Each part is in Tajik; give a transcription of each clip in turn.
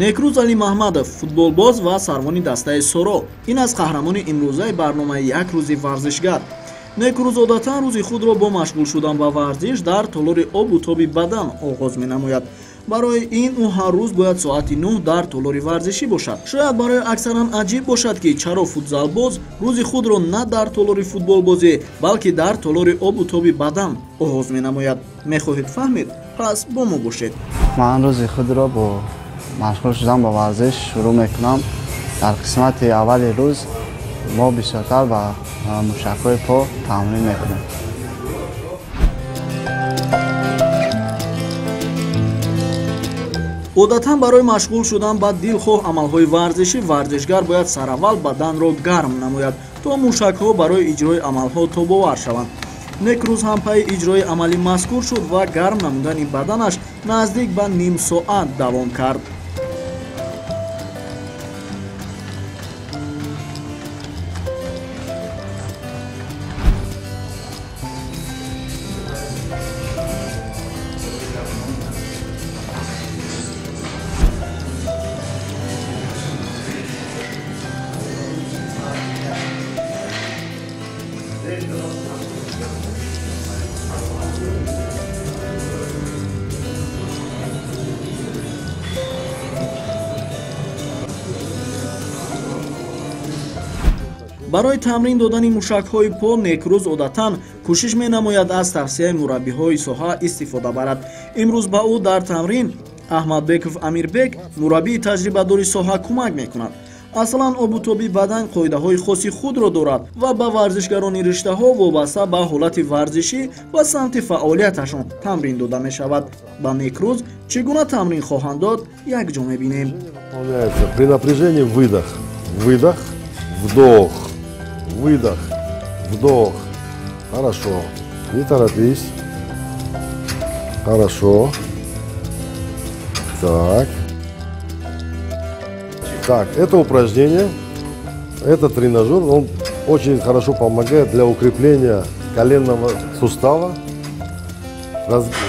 некрӯз Али Маҳмадов, футболбоз ва сарвони дастаи Соро. Ин аст қаҳрамони имрӯзаи барномаи як рӯзи варзишгар. некрӯз одатан рӯзи худро бо машғул шудан ба варзиш дар толори обу тоби бадан оғоз менамояд. барои ин ӯ ҳар рӯз бояд соати 9 дар толори варзишӣ бошад. шояд барои аксаран аҷиб бошад ки чаро футзалбоз рӯзи худро на дар толори футболбозӣ, балки дар толори обу тоби бадан оғоз менамояд. мехоҳед фаҳмед? пас бо мо бошед. ман рӯзи худро бо машғул шудан ба варзиш шурӯъ мекунам. дар қисмати аввали рӯз мо бисёртар ба мушакҳои по тамрин мекунем. одатан барои машғул шудан ба дилхоҳ амалҳои варзишӣ варзишгар бояд сараввал баданро гарм намояд, то мушакҳо барои иҷрои амалҳо тобовар шаванд. некрӯз ҳам пайи иҷрои амали мазкур шуд ва гарм намудани баданаш наздик ба ним соат давом кард. барои тамрин додани мушакҳои по некрӯз одатан кӯшиш менамояд аз тавсияи мураббиҳои соҳа истифода барад. имрӯз ба ӯ дар тамрин Аҳмадбеков Амирбек, мураббии таҷрибадори соҳа, кӯмак мекунад. аслан обутоби бадан қоидаҳои хоси худро дорад ва ба варзишгарони риштаҳо вобаста ба ҳолати варзишӣ ва самти фаъолияташон тамрин дода мешавад. ба некрӯз чӣ гуна тамрин хоҳанд дод, якҷо мебинем. При напряжении выдох, выдох, вдох, выдох, вдох. Хорошо. Не торопись. Хорошо. Так, это упражнение, это тренажер, он очень хорошо помогает для укрепления коленного сустава,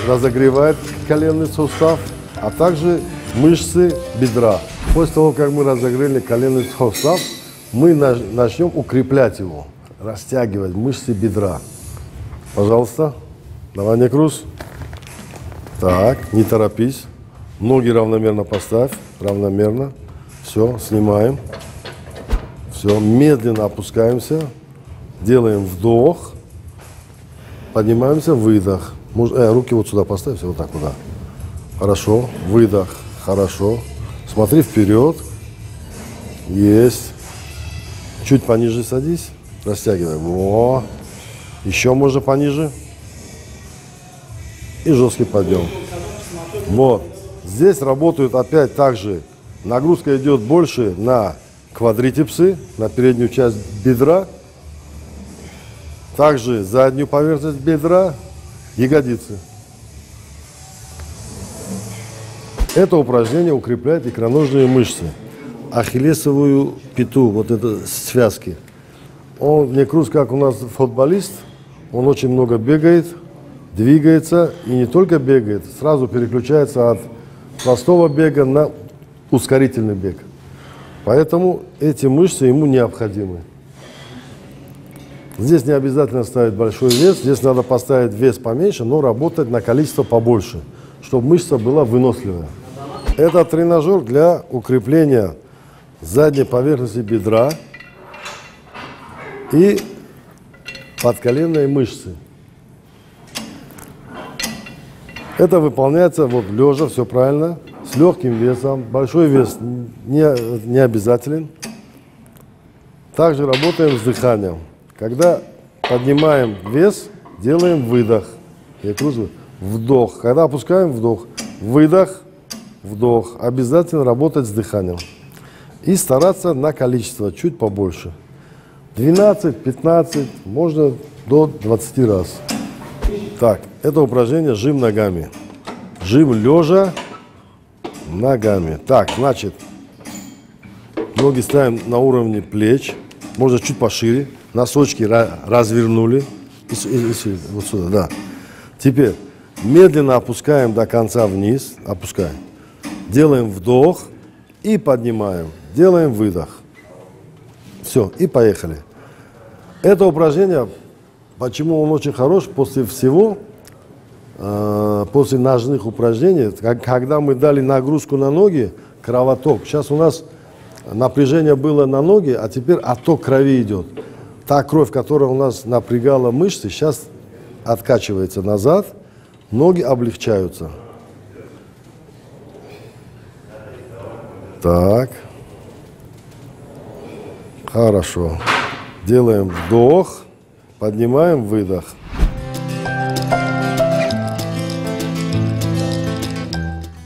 разогревает коленный сустав, а также мышцы бедра. После того, как мы разогрели коленный сустав, мы начнем укреплять его, растягивать мышцы бедра. Пожалуйста, давай, некрӯз. Так, не торопись. Ноги равномерно поставь, равномерно. Все, снимаем. Все, медленно опускаемся. Делаем вдох. Поднимаемся, выдох. Руки вот сюда поставь, вот так, да. Хорошо, выдох, хорошо. Смотри вперед. Есть. Чуть пониже садись, растягивай. Во. Еще можно пониже. И жесткий подъем. Вот. Здесь работают опять также. Нагрузка идет больше на квадрицепсы, на переднюю часть бедра. Также заднюю поверхность бедра, ягодицы. Это упражнение укрепляет икроножные мышцы. Ахиллесовую пяту, вот это связки. Он, некрӯз, как у нас футболист, он очень много бегает, двигается, и не только бегает, сразу переключается от простого бега на ускорительный бег. Поэтому эти мышцы ему необходимы. Здесь не обязательно ставить большой вес, здесь надо поставить вес поменьше, но работать на количество побольше, чтобы мышца была выносливая. Это тренажер для укрепления задней поверхности бедра и подколенной мышцы. Это выполняется вот лежа, все правильно, с легким весом. Большой вес не обязателен. Также работаем с дыханием. Когда поднимаем вес, делаем выдох. Вдох. Когда опускаем, вдох. Выдох, вдох. Обязательно работать с дыханием. И стараться на количество чуть побольше. 12, 15, можно до 20 раз. Так, это упражнение жим ногами. Жим лежа ногами. Так, значит, ноги ставим на уровне плеч, можно чуть пошире, носочки развернули, вот сюда, да. Теперь медленно опускаем до конца вниз, опускаем. Делаем вдох, и поднимаем, делаем выдох. Все, и поехали. Это упражнение, почему он очень хорош, после всего, после ножных упражнений, когда мы дали нагрузку на ноги, кровоток. Сейчас у нас напряжение было на ноги, а теперь отток крови идет. Та кровь, которая у нас напрягала мышцы, сейчас откачивается назад, ноги облегчаются. Так. Хорошо. Делаем вдох, поднимаем выдох.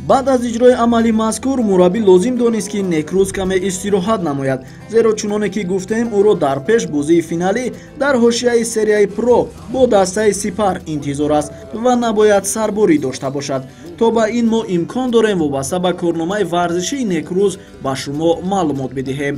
баъд аз иҷрои амали мазкур мураббӣ лозим донист ки некрӯз каме истироҳат намояд, зеро чуноне ки гуфтем ӯро дар пеш бозии финалӣ дар ҳошияи серияи про бо дастаи Сипар интизор аст ва набояд сарборӣ дошта бошад. то ба ин мо имкон дорем вобаста ба корномаи варзишии некрӯз ба шумо маълумот бидиҳем.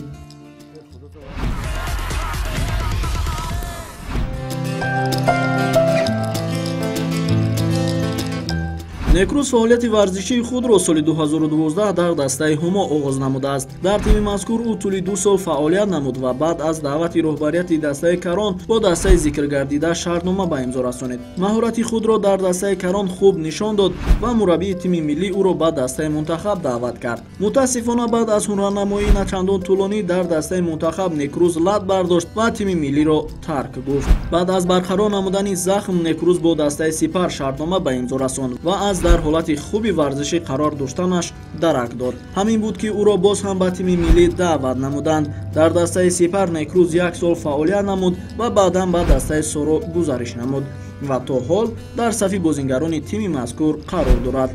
некрӯз фаъолияти варзишии худро соли 2012 дар дастаи ҳумо оғоз намудааст. дар тими мазкур ӯ тӯли 2 сол фаъолият намуд ва баъд аз даъвати роҳбарияти дастаи Карон бо дастаи зикргардида шартнома ба имзо расонид. маҳорати худро дар дастаи Карон хуб нишон дод ва мураббии тими миллӣ ӯро ба дастаи мунтахаб даъват кард. мутаассифона баъд аз ҳунарнамоии начандон тӯлонӣ дар дастаи мунтахаб некрӯз лат бардошт ва тими миллиро тарк гуфт. баъд аз барқарор намудани захм некрӯз бо дастаи Сипар шартнома ба имзо расонд ва аз дар ҳолати хуби варзишӣ қарор доштанаш дарак дод. ҳамин буд ки ӯро боз ҳам ба тими миллӣ даъват намуданд. дар дастаи Сипар некрӯз 1 сол фаъолият намуд ва баъдан ба дастаи Соро гузариш намуд ва то ҳол дар сафи бозингарони тими мазкур қарор дорад.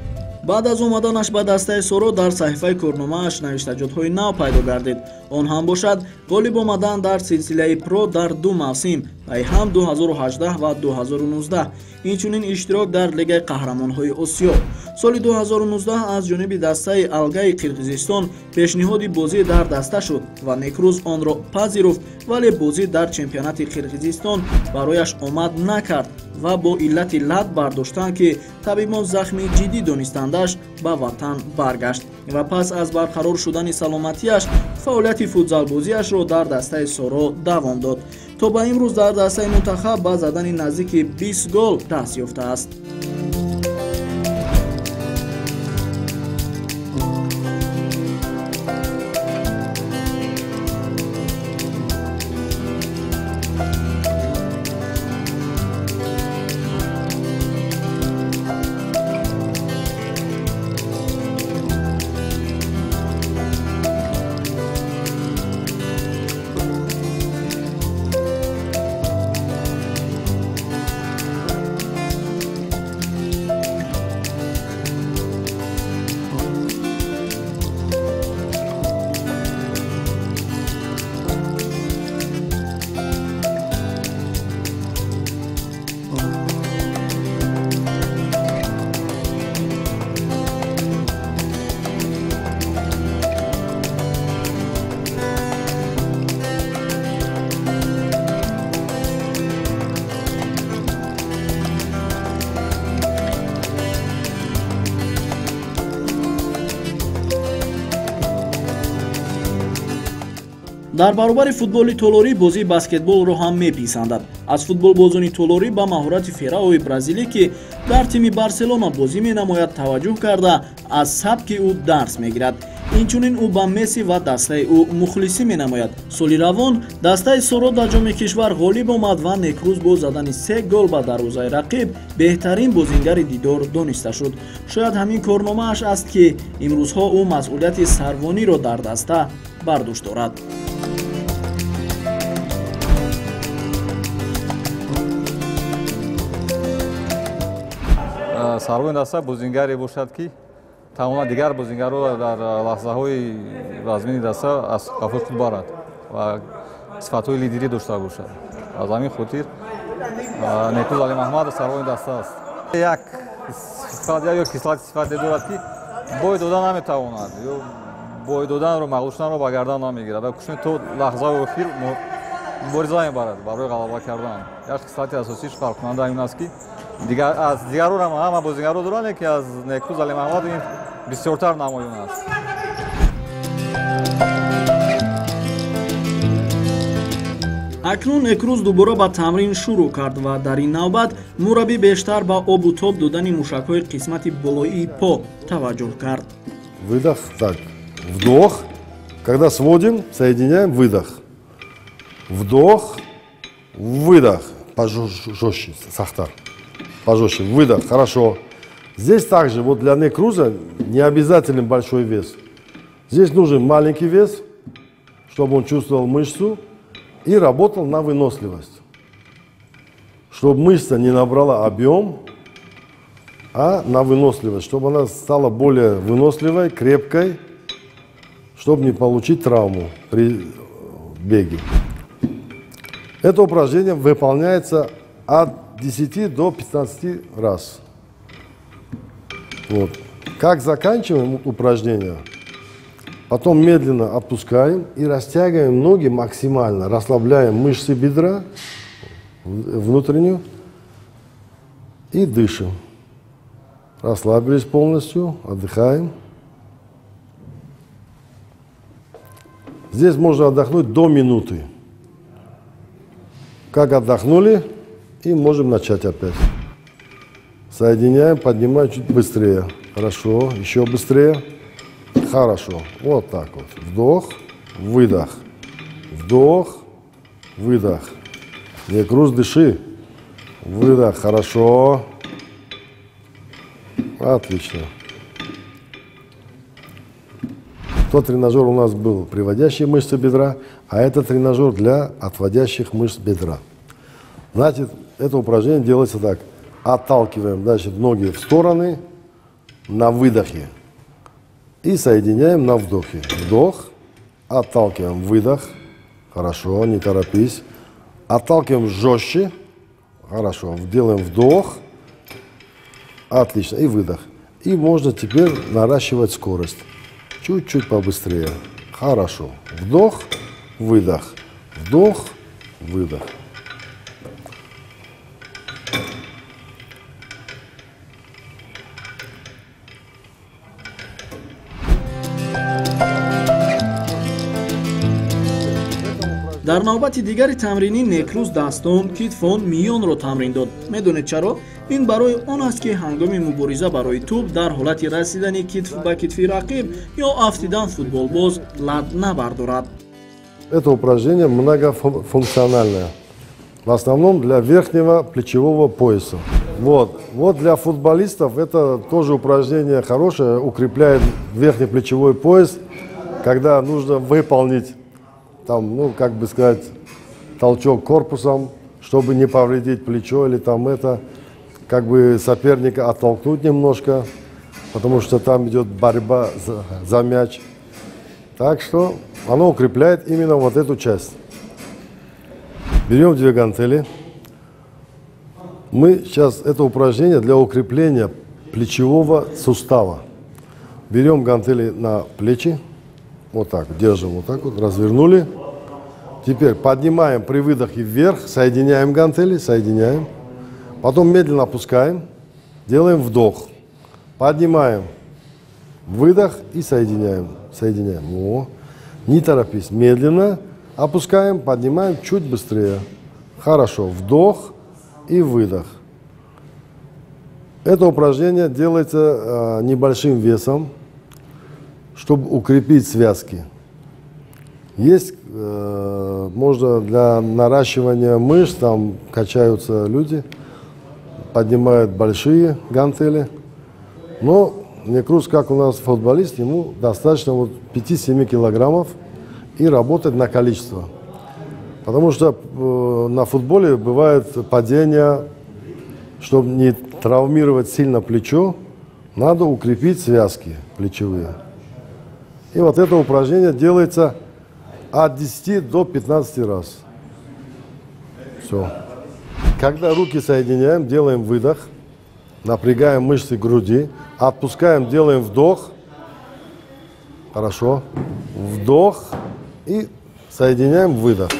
баъд аз омаданаш ба дастаи Соро дар саҳифаи корномааш навиштаҷотҳои нав пайдо гардид. он ҳам бошад ғолиб омадан дар силсилаи про дар 2 мавсим ай ҳам 2018 ва 2019, инчунин иштирок дар Лигаи Қаҳрамонҳои Осиё. соли 2019 аз ҷониби дастаи Алгаи Қирғизистон пешниҳоди бозӣ дар даста шуд ва некрӯз онро пазируфт, вале бозӣ дар чемпионати Қирғизистон барояш омад накард ва бо иллати лат бардоштан ки табибон захми ҷиддӣ донистандаш ба ватан баргашт ва пас аз барқарор шудани саломатиаш фаъолияти футзалбозиашро дар дастаи Соро давом дод. то ба имрӯз дар дастаи мунтахаб ба задани наздики 20 гол даст ёфтааст. дар баробари футболи толорӣ бозии баскетболро ҳам меписандад. аз футболбозони толорӣ ба маҳорати Фераои бразилӣ ки дар тими Барселона бозӣ менамояд таваҷҷӯҳ карда аз сабки ӯ дарс мегирад. инчунин ӯ ба Месси ва дастаи ӯ мухлисӣ менамояд. соли равон дастаи Соро дар ҷоми кишвар ғолиб омад ва некрӯз бо задани 3 гол ба дарвозаи рақиб беҳтарин бозингари дидор дониста шуд. шояд ҳамин корномааш аст ки имрӯзҳо ӯ масъулияти сарвониро дар даста бардошт дорад. сарвони даста бозингаре бошад ки тамома дигар бозингарро дар лаҳзаҳои размини даста аз қафои худ барад ва сифатҳои лидерӣ дошта бошад. аз ҳамин хотир некрӯз Алимаҳмадов сарвони даста аст. як кислати сифате дорад ки бой додан наметавонад ё бой доданро мағлуб ба гардан намегирад ва кушни то лаҳзаи охир мубориза мебарад барои ғалаба кардан. як кислати асосиш фарқкунанда ин аст ки аз дигарро ҳама бозингарро доранд ки аз некрӯз Алимаҳмадов ин бисёртар намоён аст. акнун некруз дубора ба тамрин шурӯъ кард ва дар ин навбат мураббӣ бештар ба обу тоб додани мушакҳои қисмати болоии по таваҷҷӯҳ кард. Выдох, так, вдох. Когда сводим, соединяем, выдох. Вдох, выдох. Пожестче, сахта. Пожестче, выдох, хорошо. Здесь также, вот для некруза не обязателен большой вес. Здесь нужен маленький вес, чтобы он чувствовал мышцу и работал на выносливость. Чтобы мышца не набрала объем, а на выносливость, чтобы она стала более выносливой, крепкой, чтобы не получить травму при беге. Это упражнение выполняется от 10 до 15 раз. Вот. Как заканчиваем упражнение, потом медленно отпускаем и растягиваем ноги максимально, расслабляем мышцы бедра внутреннюю и дышим. Расслабились полностью, отдыхаем. Здесь можно отдохнуть до минуты. Как отдохнули, и можем начать опять. Соединяем, поднимаем чуть быстрее. Хорошо, еще быстрее. Хорошо, вот так вот. Вдох, выдох. Вдох, выдох. Некруз, дыши. Выдох, хорошо. Отлично. Тот тренажер у нас был приводящие мышцы бедра, а это тренажер для отводящих мышц бедра. Значит, это упражнение делается так. Отталкиваем, значит, ноги в стороны на выдохе. И соединяем на вдохе. Вдох, отталкиваем, выдох. Хорошо, не торопись. Отталкиваем жестче. Хорошо, делаем вдох. Отлично, и выдох. И можно теперь наращивать скорость. Чуть-чуть побыстрее. Хорошо. Вдох, выдох. Вдох, выдох. дар навбати дигари тамрини некруз дастон, китфон, миёнро тамрин дод. медонед чаро? ин барои он аст ки ҳангоми мубориза барои тӯб дар ҳолати расидани китф ба китфи рақиб ё афтидан футболбоз лад набардорад. Это упражнение многофункциональное. В основном для верхнего плечевого пояса. Вот для футболистов это тоже упражнение хорошее, укрепляет верхний плечевой пояс, когда нужно выполнить там, ну, как бы сказать, толчок корпусом, чтобы не повредить плечо или там это, как бы соперника оттолкнуть немножко, потому что там идет борьба за мяч. Так что оно укрепляет именно вот эту часть. Берем 2 гантели. Мы сейчас это упражнение для укрепления плечевого сустава. Берем гантели на плечи. Вот так, держим вот так вот, развернули. Теперь поднимаем при выдохе вверх, соединяем гантели, соединяем. Потом медленно опускаем, делаем вдох. Поднимаем, выдох и соединяем. Соединяем. О, не торопись, медленно опускаем, поднимаем чуть быстрее. Хорошо, вдох и выдох. Это упражнение делается небольшим весом, чтобы укрепить связки. Есть, можно для наращивания мышц, там качаются люди, поднимают большие гантели. Но некруз, как у нас футболист, ему достаточно вот 5-7 килограммов и работать на количество. Потому что на футболе бывает падение, чтобы не травмировать сильно плечо, надо укрепить связки плечевые. И вот это упражнение делается от 10 до 15 раз. Все. Когда руки соединяем, делаем выдох, напрягаем мышцы груди, отпускаем, делаем вдох. Хорошо. Вдох и соединяем, выдох.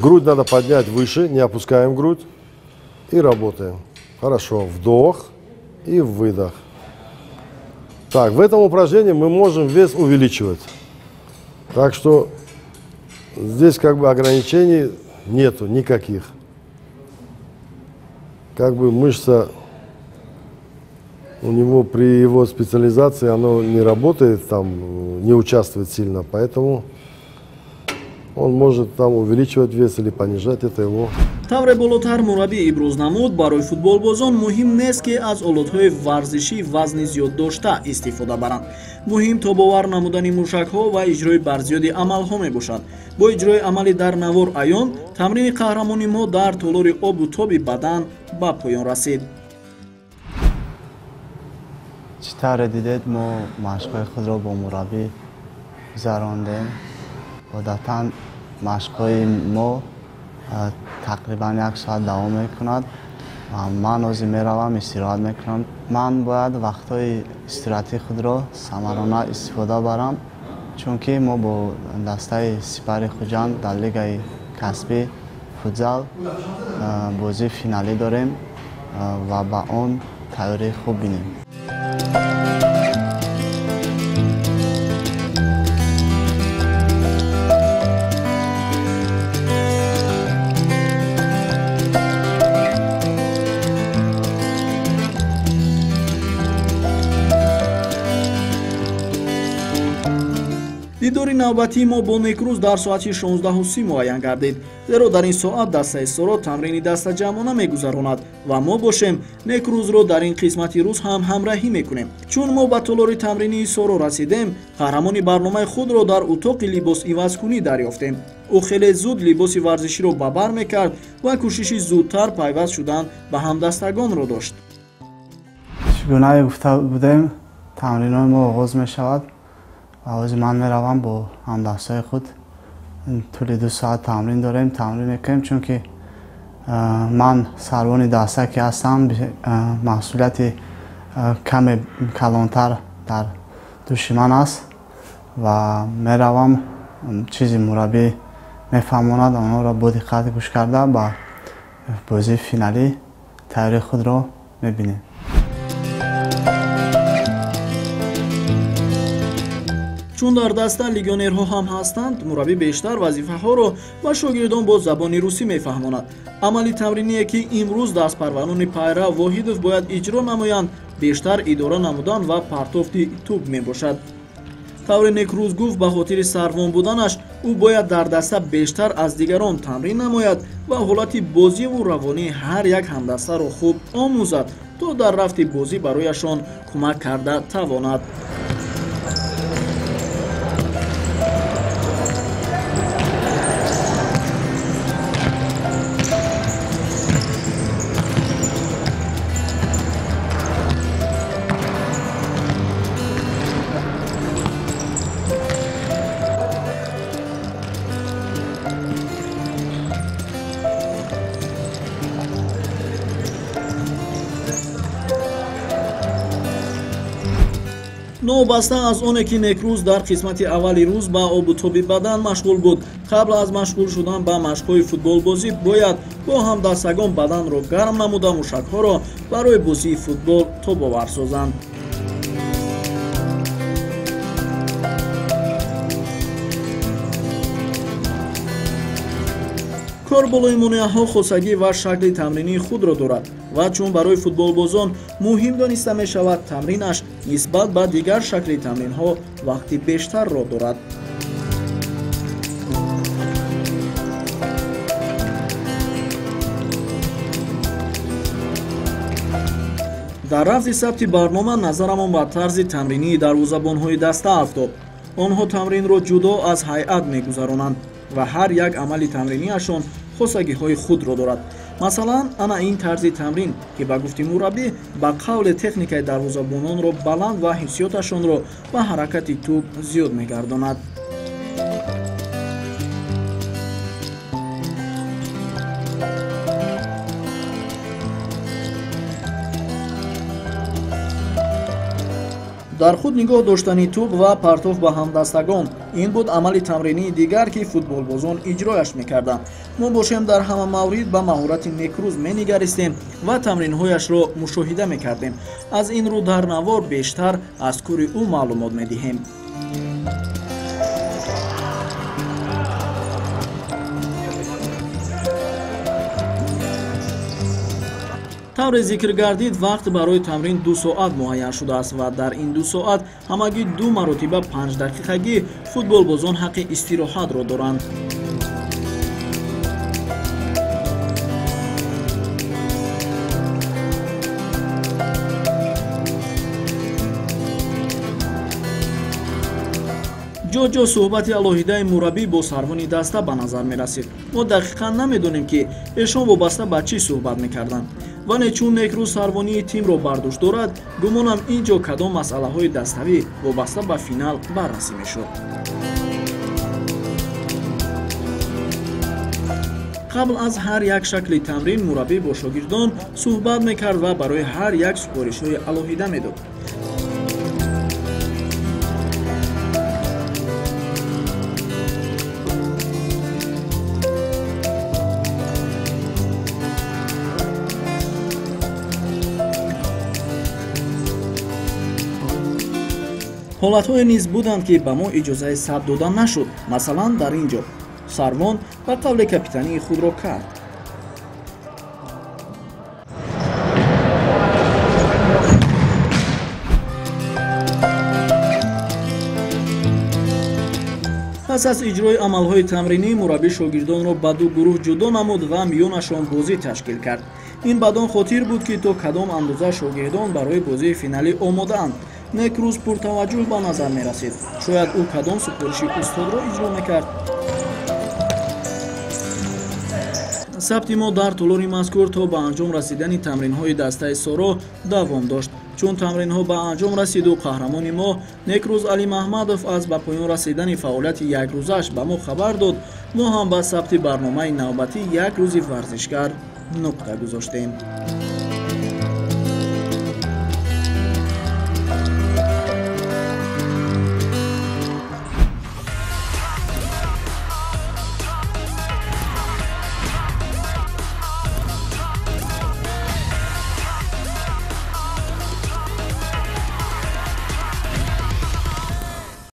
Грудь надо поднять выше, не опускаем грудь. И работаем. Хорошо. Вдох и выдох. Так, в этом упражнении мы можем вес увеличивать. Так что здесь как бы ограничений нету никаких. Как бы мышца у него при его специализации оно не работает, там не участвует сильно, поэтому он может там увеличивать вес или понижать, это его. тавре болотар мураббӣ иброз намуд барои футболбозон муҳим нест ки аз олатҳои варзишӣ вазни зиёд дошта истифода баранд. муҳим тобовар намудани мушакҳо ва иҷрои барзиёди амалҳо мебошад. бо иҷрои амали дар навор аён тамрини қаҳрамони мо дар толори обу тоби бадан ба поён расид. чӣ тавре дидед мо машқҳои худро бо мураббӣ гузарондем. одатан машқҳои мо тақрибан 1 соат давом мекунад. ман ҳозир меравам истироҳат мекунам. ман бояд вақтҳои истироҳати худро самарона истифода барам, чунки мо бо дастаи Сипари Хуҷанд дар лигаи касбӣ футзал бозии финалӣ дорем ва ба он тайёрии хуб бинем. дидори навбатии мо бо Некрӯз дар соати 16:30 муайян гардид, зеро дар ин соат дастаи Соро тамрини дастаҷамъона мегузаронад ва мо бошем Некрӯзро дар ин қисмати рӯз ҳам ҳамраҳӣ мекунем. чун мо ба толори тамринии Соро расидем, қаҳрамони барномаи худро дар утоқи либосивазкунӣ дарёфтем. ӯ хеле зуд либоси варзиширо ба бар мекард ва кӯшиши зудтар пайваст шудан ба ҳамдастагонро дошт. чӣ гуна гуфта будем, тамринои мо оғоз мешавад. ҳозир ман меравам бо ҳамдастҳои худ тӯли 2 соат тамрин дорем, тамрин мекунем, чунки ман сарвони даста ки ҳастам, масъулияти каме калонтар дар дӯши ман аст ва меравам чизи мураббӣ мефаҳмонад, онҳоро бо диққат гӯш карда ба бозии финалӣ тайёрии худро мебинем. чун дар даста легионерҳо ҳам ҳастанд, мураббӣ бештар вазифаҳоро ба шогирдон бо забони русӣ мефаҳмонад. амали тамриние ки имрӯз дастпарварони Пайра Воҳидов бояд иҷро намоянд, бештар идора намудан ва партофти тӯб мебошад. тавре Некрӯз гуфт ба хотири сарвон буданаш ӯ бояд дар даста бештар аз дигарон тамрин намояд ва ҳолати бозиву равонии ҳар як ҳамдастаро хуб омӯзад, то дар рафти бозӣ барояшон кӯмак карда тавонад. новбаста аз оне ки Некрӯз дар қисмати аввали рӯз ба обутоби бадан машғул буд, қабл аз машғул шудан ба машқҳои футболбозӣ бояд бо ҳамдастагон баданро гарм намуда мушакҳоро барои бозии футбол тобовар созанд. кор болои монеаҳо хосагӣ ва шакли тамринии худро дорад ва чун барои футболбозон муҳим дониста мешавад тамринаш нисбат ба дигар шакли тамринҳо вақти бештарро дорад. дар рафзи сабти барнома назарамон ба тарзи тамринии дарвозабонҳои даста афтод. онҳо тамринро ҷудо аз ҳайат мегузаронанд ва ҳар як амали тамриниашон хосагиҳои худро дорад. масалан, ана ин тарзи тамрин ки ба гуфти мураббӣ ба қавле техникаи дарвозабононро баланд ва ҳиссиёташонро ба ҳаракати тӯб зиёд мегардонад. дар худ нигоҳ доштани тӯб ва партоф ба ҳамдастагон, ин буд амали тамринии дигар ки футболбозон иҷрояш мекарданд. мо бошем дар ҳама маврид ба маҳорати Некрӯз менигаристем ва тамринҳояшро мушоҳида мекардем. аз ин рӯ дар навор бештар аз кори ӯ маълумот медиҳем. тавре зикр гардид, вақт барои тамрин 2 соат муайян шудааст ва дар ин 2 соат ҳамагӣ 2 маротиба 5 дақиқагӣ футболбозон ҳаққи истироҳатро доранд. ҷо суҳбати алоҳидаи мураббӣ бо сарвони даста ба назар мерасид. мо дақиқан намедонем ки эшон вобаста ба чӣ суҳбат мекарданд, вале чун некрӯз сарвонии тимро бардошт дорад, гумонам ин ҷо кадом масъалаҳои даставӣ вобаста ба финал баррасӣ мешуд. қабл аз ҳар як шакли тамрин мураббӣ бо шогирдон суҳбат мекард ва барои ҳар як супоришҳои алоҳида медод. ҳолатҳое низ буданд ки ба мо иҷозаи сабт дода нашуд. Масалан, дар ин ҷо Сарвон ба қавли капитании худро кард. пас аз иҷрои амалҳои тамринӣ мураббӣ шогирдонро ба 2 гурӯҳ ҷудо намуд ва миёнашон бозӣ ташкил кард. ин бадон хотир буд ки то кадом андоза шогирдон барои бозии финалӣ омодаанд. некрӯз пуртаваҷҷӯҳ ба назар мерасид. шояд ӯ кадом супориши устодро иҷро мекард. сабти мо дар толори мазкур то ба анҷом расидани тамринҳои дастаи соро давом дошт. чун тамринҳо ба анҷом расиду қаҳрамони мо некрӯз Али Маҳмадов аз ба поён расидани фаъолияти якрӯзааш ба мо хабар дод, мо ҳам ба сабти барномаи навбати як рӯзи варзишгар нуқта гузоштем.